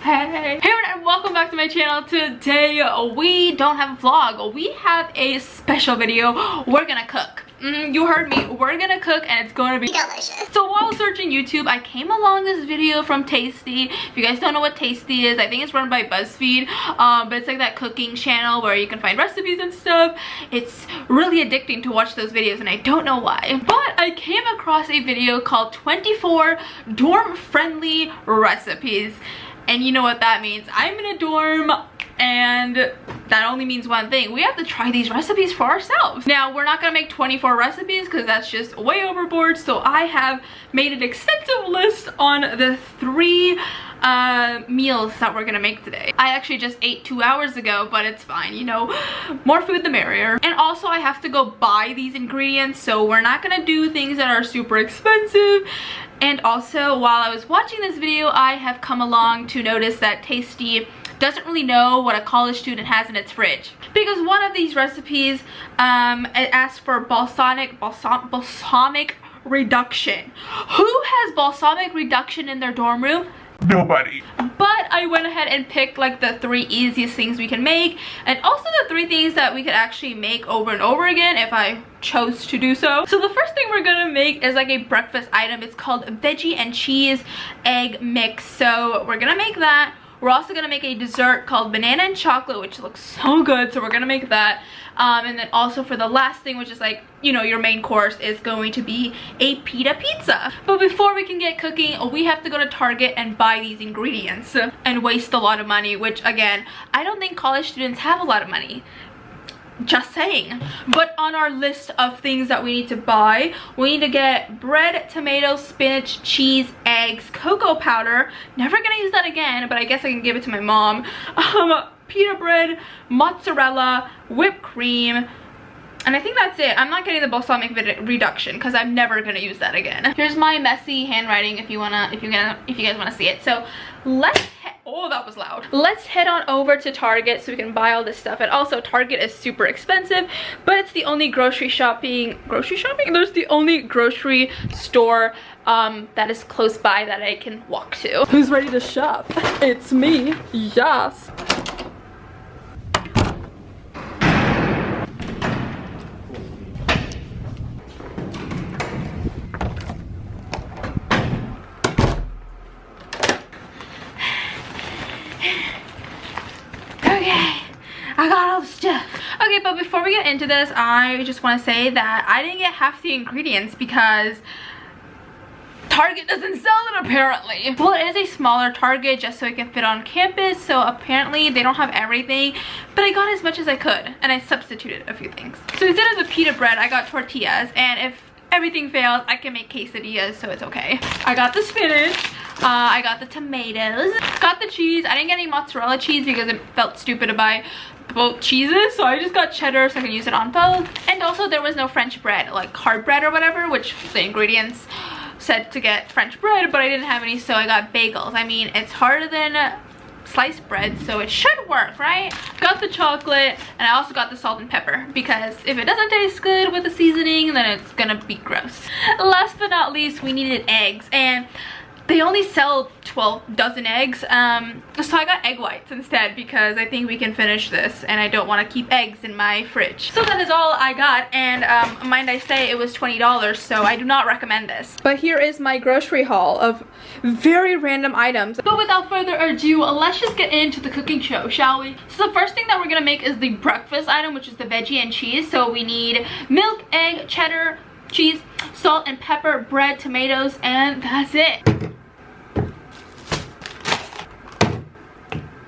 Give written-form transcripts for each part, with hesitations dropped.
Hey everyone, and welcome back to my channel. Today we don't have a vlog, we have a special video. We're gonna cook. You heard me, we're gonna cook and it's gonna be delicious. So while searching YouTube, I came along this video from Tasty. If you guys don't know what Tasty is, I think it's run by BuzzFeed, but it's like that cooking channel where you can find recipes and stuff. It's really addicting to watch those videos and I don't know why, but I came across a video called 24 dorm friendly recipes. And you know what that means. I'm in a dorm and that only means one thing. We have to try these recipes for ourselves. Now, we're not gonna make 24 recipes because that's just way overboard. So I have made an extensive list on the 3 meals that we're gonna make today. I actually just ate 2 hours ago, but it's fine, you know, more food the merrier. And also I have to go buy these ingredients, so we're not gonna do things that are super expensive. And also, while I was watching this video, I have come along to notice that Tasty doesn't really know what a college student has in its fridge. Because one of these recipes, it asks for balsamic reduction. Who has balsamic reduction in their dorm room? Nobody. But I went ahead and picked like the 3 easiest things we can make, and also the 3 things that we could actually make over and over again if I chose to do so. So the first thing we're gonna make is like a breakfast item. It's called veggie and cheese egg mix. So we're gonna make that. We're also gonna make a dessert called banana and chocolate, which looks so good, so we're gonna make that. And then also for the last thing, which is like, you know, your main course, is going to be a pita pizza. But before we can get cooking, we have to go to Target and buy these ingredients and waste a lot of money, which again, I don't think college students have a lot of money. Just saying. But on our list of things that we need to buy, we need to get bread, tomatoes, spinach, cheese, eggs, cocoa powder. Never gonna use that again, but I guess I can give it to my mom. Pita bread, mozzarella, whipped cream, and I think that's it. I'm not getting the balsamic reduction because I'm never gonna use that again. Here's my messy handwriting if you guys wanna see it. So let's oh, that was loud. Let's head on over to Target so we can buy all this stuff. And also Target is super expensive, but it's the only grocery shopping? There's the only grocery store that is close by that I can walk to. Who's ready to shop? It's me. Yes. I got all the stuff. Okay, but before we get into this, I just want to say that I didn't get half the ingredients because Target doesn't sell it apparently. Well, it is a smaller Target just so it can fit on campus, so apparently they don't have everything, but I got as much as I could and I substituted a few things. So instead of the pita bread, I got tortillas, and if everything fails, I can make quesadillas, so it's okay. I got the spinach. I got the tomatoes, got the cheese. I didn't get any mozzarella cheese because it felt stupid to buy both cheeses, so I just got cheddar so I can use it on both. And also there was no French bread, like hard bread or whatever, which the ingredients said to get French bread, but I didn't have any, so I got bagels. I mean, it's harder than sliced bread, so it should work, right? Got the chocolate, and I also got the salt and pepper because if it doesn't taste good with the seasoning, then it's gonna be gross. Last but not least, we needed eggs, and they only sell 12 dozen eggs, so I got egg whites instead because I think we can finish this and I don't want to keep eggs in my fridge. So that is all I got, and mind I say, it was $20, so I do not recommend this. But here is my grocery haul of very random items. But without further ado, let's just get into the cooking show, shall we? So the first thing that we're gonna make is the breakfast item, which is the veggie and cheese. So we need milk, egg, cheddar, cheese, salt and pepper, bread, tomatoes, and that's it.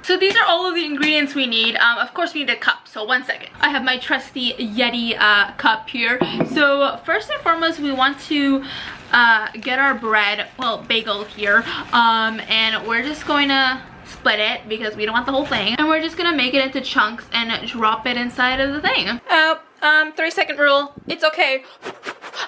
So these are all of the ingredients we need. Of course we need a cup, so 1 second. I have my trusty Yeti cup here. So first and foremost, we want to get our bread, well, bagel here, and we're just going to split it because we don't want the whole thing. And we're just gonna make it into chunks and drop it inside of the thing. 3-second rule, it's okay.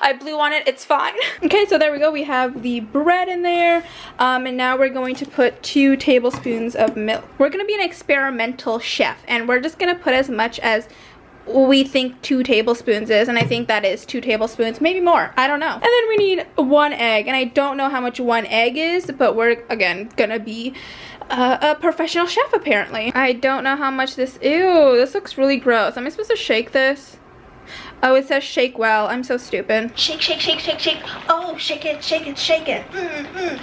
I blew on it, it's fine. Okay, so there we go. We have the bread in there, and now we're going to put 2 tablespoons of milk. We're gonna be an experimental chef, and we're just gonna put as much as we think 2 tablespoons is, and I think that is 2 tablespoons, maybe more, I don't know. And then we need 1 egg, and I don't know how much 1 egg is, but we're again gonna be a professional chef apparently. I don't know how much this, ew, this looks really gross. Am I supposed to shake this? Oh, it says shake well. I'm so stupid. Shake, shake, shake, shake, shake. Oh, shake it, shake it, shake it.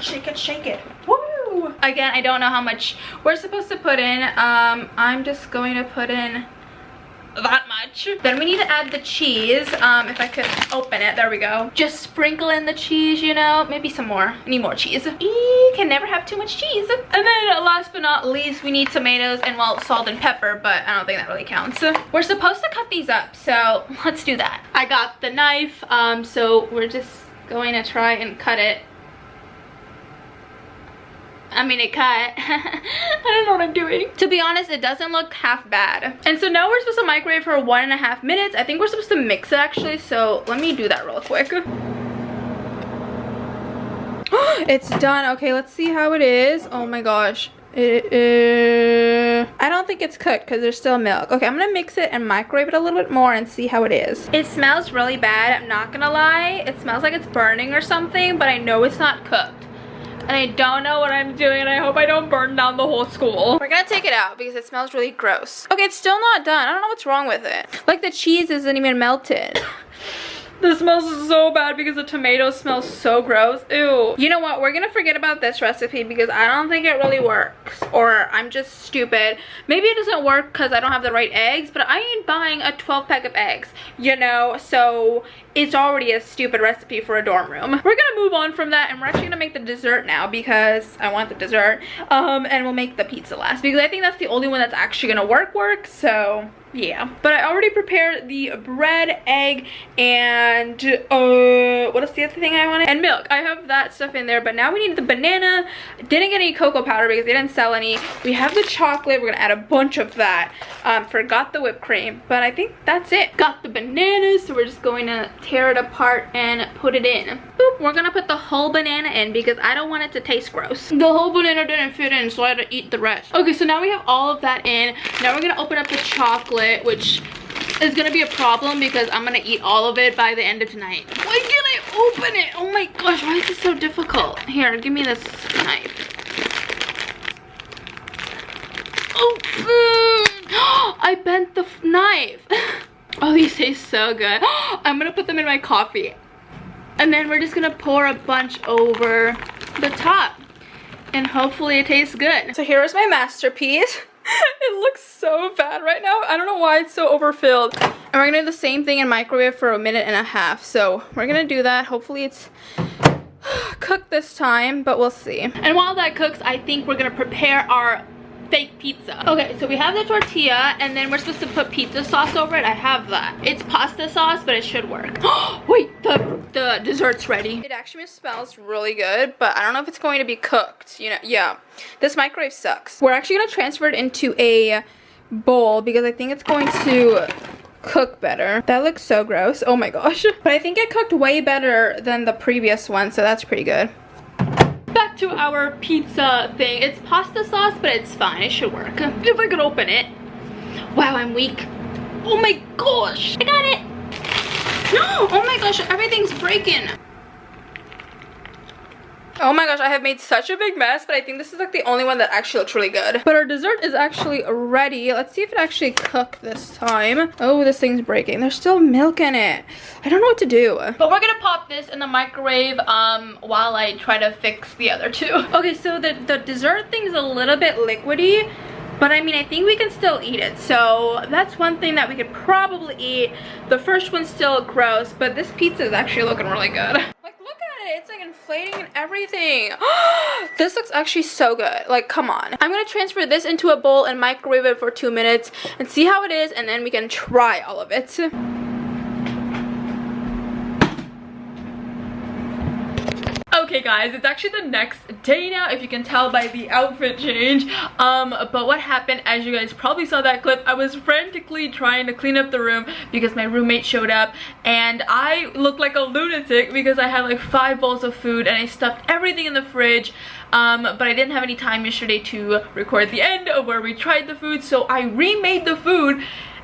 Shake it, shake it. Woo! Again, I don't know how much we're supposed to put in. I'm just going to put in that much. Then we need to add the cheese. If I could open it, there we go. Just sprinkle in the cheese, you know, maybe some more. I need more cheese. Can never have too much cheese. And then last but not least, we need tomatoes and, well, salt and pepper, but I don't think that really counts. We're supposed to cut these up, so let's do that. I got the knife, so we're just going to try and cut it. I mean, it cut. I don't know what I'm doing. To be honest, it doesn't look half bad. And so now we're supposed to microwave for 1.5 minutes. I think we're supposed to mix it actually, so let me do that real quick. It's done. Okay, let's see how it is. Oh my gosh. I don't think it's cooked because there's still milk. Okay, I'm gonna mix it and microwave it a little bit more and see how it is. It smells really bad, I'm not gonna lie. It smells like it's burning or something, but I know it's not cooked. And I don't know what I'm doing, and I hope I don't burn down the whole school. We're gonna take it out because it smells really gross. Okay, it's still not done. I don't know what's wrong with it. Like the cheese isn't even melted. This smells so bad because the tomato smells so gross. Ew. You know what? We're gonna forget about this recipe because I don't think it really works. Or I'm just stupid. Maybe it doesn't work because I don't have the right eggs, but I ain't buying a 12-pack of eggs, you know? So it's already a stupid recipe for a dorm room. We're gonna move on from that, and we're actually gonna make the dessert now because I want the dessert. And we'll make the pizza last because I think that's the only one that's actually gonna work. So yeah, but I already prepared the bread, egg, and what is the other thing I wanted? And milk. I have that stuff in there, but now we need the banana. Didn't get any cocoa powder because they didn't sell any. We have the chocolate. We're gonna add a bunch of that. Forgot the whipped cream, but I think that's it. Got the bananas, so we're just going to tear it apart and put it in. Boop. We're gonna put the whole banana in because I don't want it to taste gross. The whole banana didn't fit in, so I had to eat the rest. Okay, so now we have all of that in. Now we're gonna open up the chocolate, which is gonna be a problem because I'm gonna eat all of it by the end of tonight. Why can't I open it? Oh my gosh, why is this so difficult? Here, give me this knife. Oh, I bent the knife. Oh, these taste so good. I'm gonna put them in my coffee. And then we're just gonna pour a bunch over the top. And hopefully it tastes good. So here is my masterpiece. It looks so bad right now. I don't know why it's so overfilled. And we're gonna do the same thing in microwave for 1.5 minutes. So we're gonna do that. Hopefully it's cooked this time, but we'll see. And while that cooks, I think we're gonna prepare our fake pizza. Okay, so we have the tortilla, and then we're supposed to put pizza sauce over it. I have that. It's pasta sauce, but it should work. Wait, the dessert's ready. It actually smells really good, but I don't know if it's going to be cooked. You know, yeah. This microwave sucks. We're actually gonna transfer it into a bowl because I think it's going to cook better. That looks so gross. Oh my gosh. But I think it cooked way better than the previous one, so that's pretty good. Back to our pizza thing. It's pasta sauce, but it's fine. It should work. If I could open it. Wow, I'm weak. Oh my gosh. I got it. No! Oh my gosh, everything's breaking. Oh my gosh, I have made such a big mess, but I think this is like the only one that actually looks really good. But our dessert is actually ready. Let's see if it actually cooked this time. Oh, this thing's breaking. There's still milk in it. I don't know what to do. But we're gonna pop this in the microwave while I try to fix the other two. Okay, so the dessert thing's a little bit liquidy, but I mean, I think we can still eat it. So that's one thing that we could probably eat. The first one's still gross, but this pizza is actually looking really good. It's like inflating and everything. This looks actually so good. Like, come on. I'm gonna transfer this into a bowl and microwave it for 2 minutes and see how it is, and then we can try all of it. Okay guys, it's actually the next day now, if you can tell by the outfit change. But what happened, as you guys probably saw that clip, I was frantically trying to clean up the room because my roommate showed up, and I looked like a lunatic because I had like 5 bowls of food and I stuffed everything in the fridge. But I didn't have any time yesterday to record the end of where we tried the food, so I remade the food.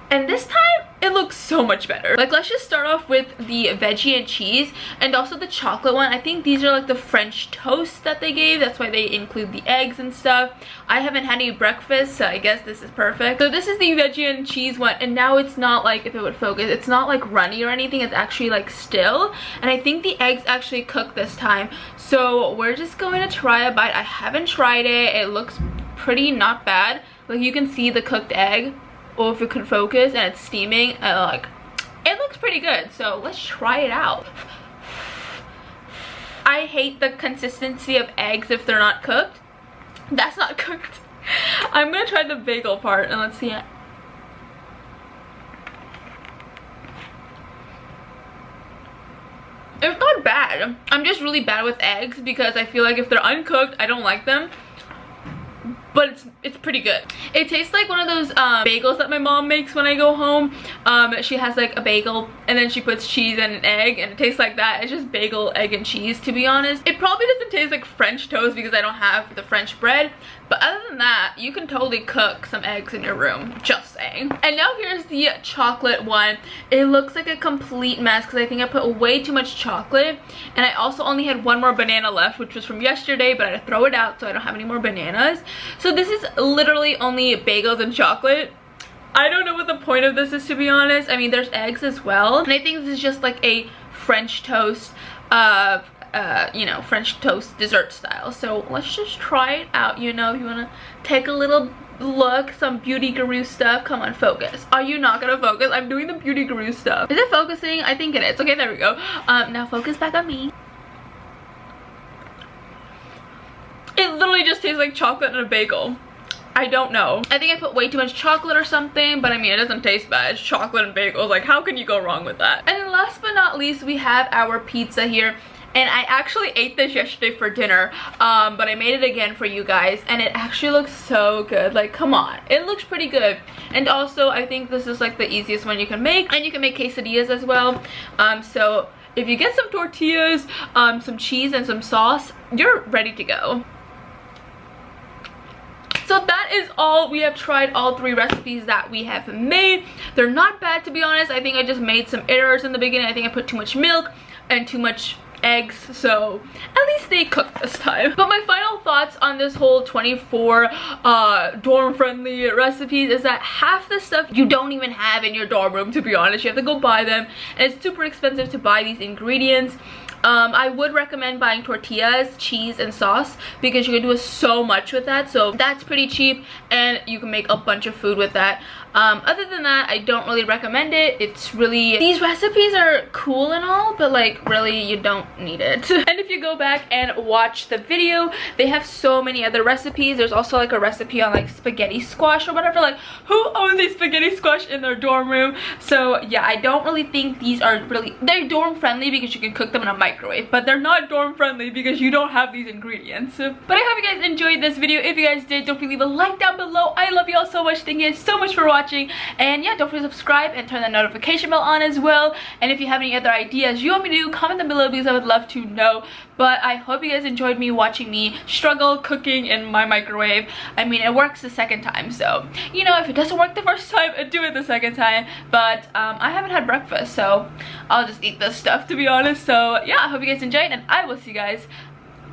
And this time, it looks so much better. Like, let's just start off with the veggie and cheese and also the chocolate one. I think these are like the French toast that they gave. That's why they include the eggs and stuff. I haven't had any breakfast, so I guess this is perfect. So this is the veggie and cheese one, and now it's not like, if it would focus, it's not like runny or anything. It's actually like still, and I think the eggs actually cooked this time. So we're just going to try a bite. I haven't tried it. It looks pretty not bad. Like, you can see the cooked egg, or if it could focus, and it's steaming. Like, it looks pretty good, so let's try it out. I hate the consistency of eggs if they're not cooked. That's not cooked. I'm gonna try the bagel part, and let's see it. It's not bad. I'm just really bad with eggs because I feel like if they're uncooked, I don't like them. But it's pretty good. It tastes like one of those bagels that my mom makes when I go home. She has like a bagel and then she puts cheese and an egg, and it tastes like that. It's just bagel, egg, and cheese, to be honest. It probably doesn't taste like French toast because I don't have the French bread. But other than that, you can totally cook some eggs in your room, just saying. And now here's the chocolate one. It looks like a complete mess because I think I put way too much chocolate. And I also only had one more banana left, which was from yesterday, but I had to throw it out so I don't have any more bananas. So this is literally only bagels and chocolate. I don't know what the point of this is, to be honest. I mean, there's eggs as well. And I think this is just like a French toast, you know, French toast dessert style. So let's just try it out, you know, if you want to take a little look, some beauty guru stuff. Come on, focus. Are you not gonna focus? I'm doing the beauty guru stuff. Is it focusing? I think it is. Okay, there we go. Now focus back on me. It literally just tastes like chocolate and a bagel. I don't know. I think I put way too much chocolate or something, but I mean, it doesn't taste bad. It's chocolate and bagels. Like, how can you go wrong with that? And then last but not least, we have our pizza here. And I actually ate this yesterday for dinner, but I made it again for you guys, and it actually looks so good. Like, come on, it looks pretty good. And also, I think this is like the easiest one you can make, and you can make quesadillas as well. So if you get some tortillas, some cheese, and some sauce, you're ready to go. So that is all. We have tried all 3 recipes that we have made. They're not bad, to be honest. I think I just made some errors in the beginning. I think I put too much milk and too much eggs, so at least they cooked this time. But my final thoughts on this whole 24 dorm friendly recipes is that half the stuff you don't even have in your dorm room, to be honest. You have to go buy them, and it's super expensive to buy these ingredients. I would recommend buying tortillas, cheese, and sauce because you can do so much with that. So that's pretty cheap, and you can make a bunch of food with that. Other than that, I don't really recommend it. It's really, these recipes are cool and all, but like, really, you don't need it. And if you go back and watch the video, they have so many other recipes. There's also like a recipe on like spaghetti squash or whatever. Like, who owns a spaghetti squash in their dorm room? So yeah, I don't really think these are really, they're dorm friendly because you can cook them in a microwave, but they're not dorm friendly because you don't have these ingredients. But I hope you guys enjoyed this video. If you guys did, don't forget to leave a like down below. I love you all so much. Thank you guys so much for watching. And yeah, don't forget to subscribe and turn that notification bell on as well. And if you have any other ideas you want me to do, comment them below because I would love to know. But I hope you guys enjoyed me watching me struggle cooking in my microwave. I mean, it works the second time, so you know, if it doesn't work the first time, do it the second time. But I haven't had breakfast, so I'll just eat this stuff, to be honest. So yeah, I hope you guys enjoyed, and I will see you guys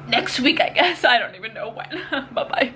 next week, I guess. I don't even know when. Bye bye.